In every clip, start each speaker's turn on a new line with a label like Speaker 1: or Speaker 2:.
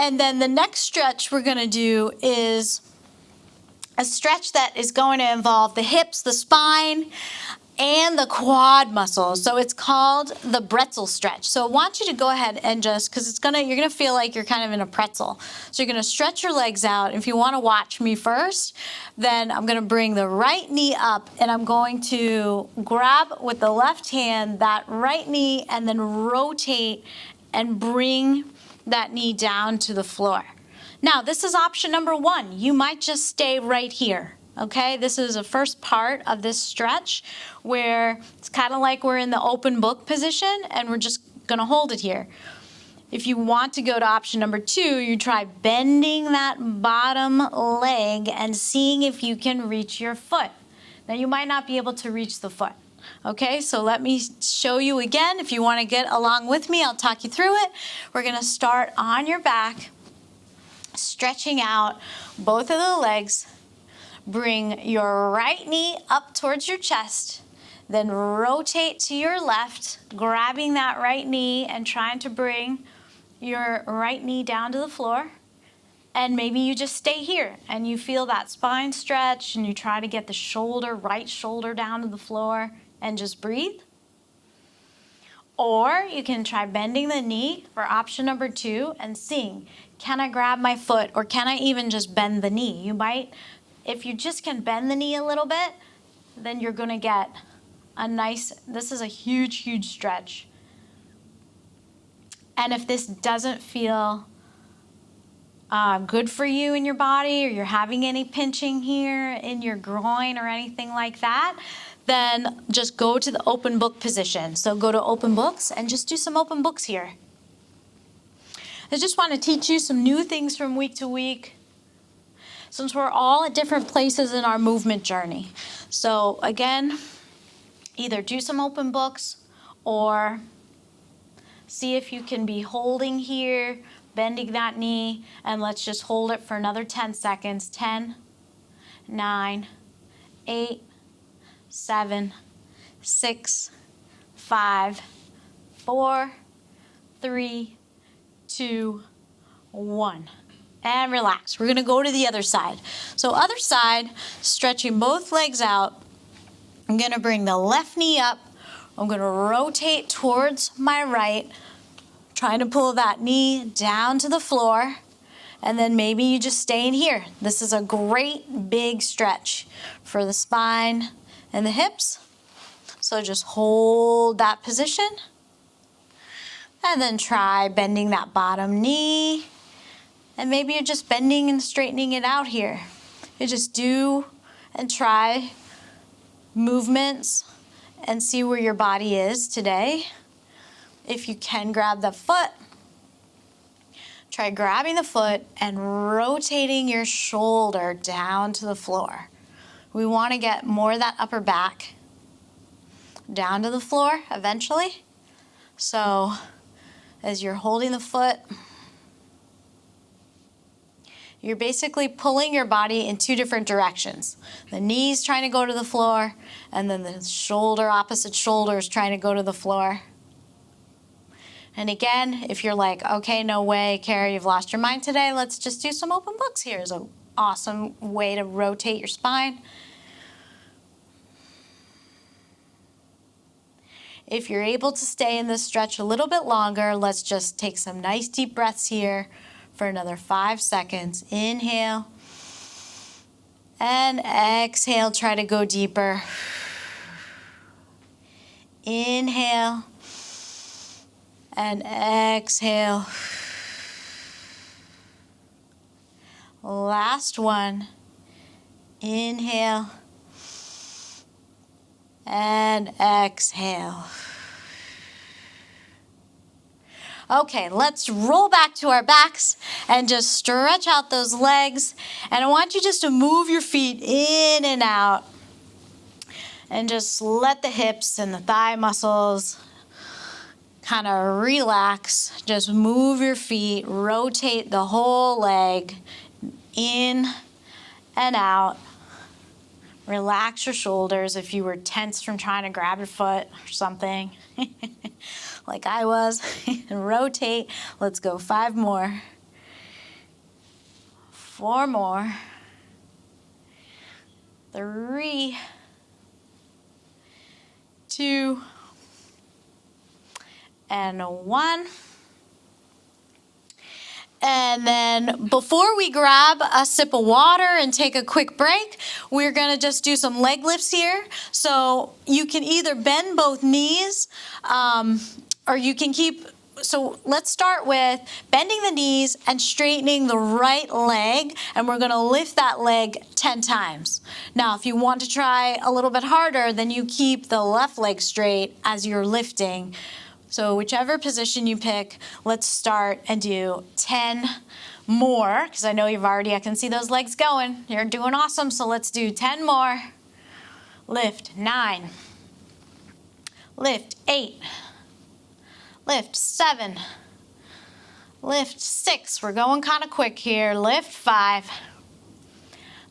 Speaker 1: And then the next stretch we're going to do is a stretch that is going to involve the hips, the spine, and the quad muscles. So it's called the pretzel stretch. So I want you to go ahead and just, because you're gonna feel like you're kind of in a pretzel. So you're gonna stretch your legs out. If you want to watch me first, then I'm gonna bring the right knee up and I'm going to grab with the left hand that right knee and then rotate and bring that knee down to the floor. Now, this is option number one. You might just stay right here. Okay, this is the first part of this stretch where it's kind of like we're in the open book position and we're just gonna hold it here. If you want to go to option number two, you try bending that bottom leg and seeing if you can reach your foot. Now you might not be able to reach the foot. Okay, so let me show you again. If you want to get along with me, I'll talk you through it. We're gonna start on your back, stretching out both of the legs. Bring your right knee up towards your chest, then rotate to your left, grabbing that right knee and trying to bring your right knee down to the floor. And maybe you just stay here and you feel that spine stretch and you try to get the right shoulder down to the floor and just breathe. Or you can try bending the knee for option number two and seeing, can I grab my foot or can I even just bend the knee? You might. If you just can bend the knee a little bit, then you're gonna get this is a huge, huge stretch. And if this doesn't feel good for you in your body or you're having any pinching here in your groin or anything like that, then just go to the open book position. So go to open books and just do some open books here. I just want to teach you some new things from week to week, since we're all at different places in our movement journey. So again, either do some open books or see if you can be holding here, bending that knee, and let's just hold it for another 10 seconds. 10, 9, 8, 7, 6, 5, 4, 3, 2, 1. And relax. We're gonna go to the other side. So other side, stretching both legs out. I'm gonna bring the left knee up. I'm gonna rotate towards my right, trying to pull that knee down to the floor. And then maybe you just stay in here. This is a great big stretch for the spine and the hips. So just hold that position. And then try bending that bottom knee. And maybe you're just bending and straightening it out here. You just do and try movements and see where your body is today. If you can grab the foot, try grabbing the foot and rotating your shoulder down to the floor. We want to get more of that upper back down to the floor eventually. So as you're holding the foot, you're basically pulling your body in two different directions. The knee's trying to go to the floor, and then the opposite shoulder is trying to go to the floor. And again, if you're like, okay, no way, Carrie, you've lost your mind today, let's just do some open books here. It's an awesome way to rotate your spine. If you're able to stay in this stretch a little bit longer, let's just take some nice deep breaths here for another 5 seconds. Inhale and exhale. Try to go deeper. Inhale and exhale. Last one. Inhale and exhale. Okay, let's roll back to our backs and just stretch out those legs. And I want you just to move your feet in and out and just let the hips and the thigh muscles kind of relax. Just move your feet, rotate the whole leg in and out. Relax your shoulders if you were tense from trying to grab your foot or something. Like I was. And rotate. Let's go 5 more. 4 more. 3, 2, and 1. And then before we grab a sip of water and take a quick break, we're gonna just do some leg lifts here. So you can either bend both knees or you can keep, so let's start with bending the knees and straightening the right leg, and we're gonna lift that leg 10 times. Now, if you want to try a little bit harder, then you keep the left leg straight as you're lifting. So whichever position you pick, let's start and do 10 more, because I know I can see those legs going. You're doing awesome, so let's do 10 more. Lift 9, lift 8, lift 7, lift 6. We're going kind of quick here. Lift 5,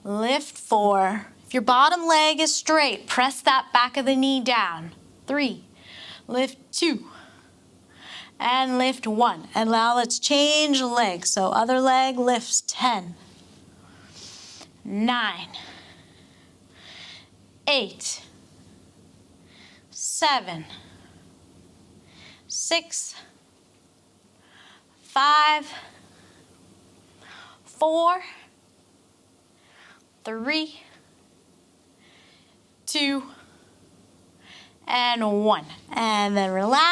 Speaker 1: lift 4. If your bottom leg is straight, press that back of the knee down. 3, lift 2, and lift 1. And now let's change legs. So other leg lifts 10, 9, 8, 7, 6, 5, 4, 3, 2, and 1. And then relax.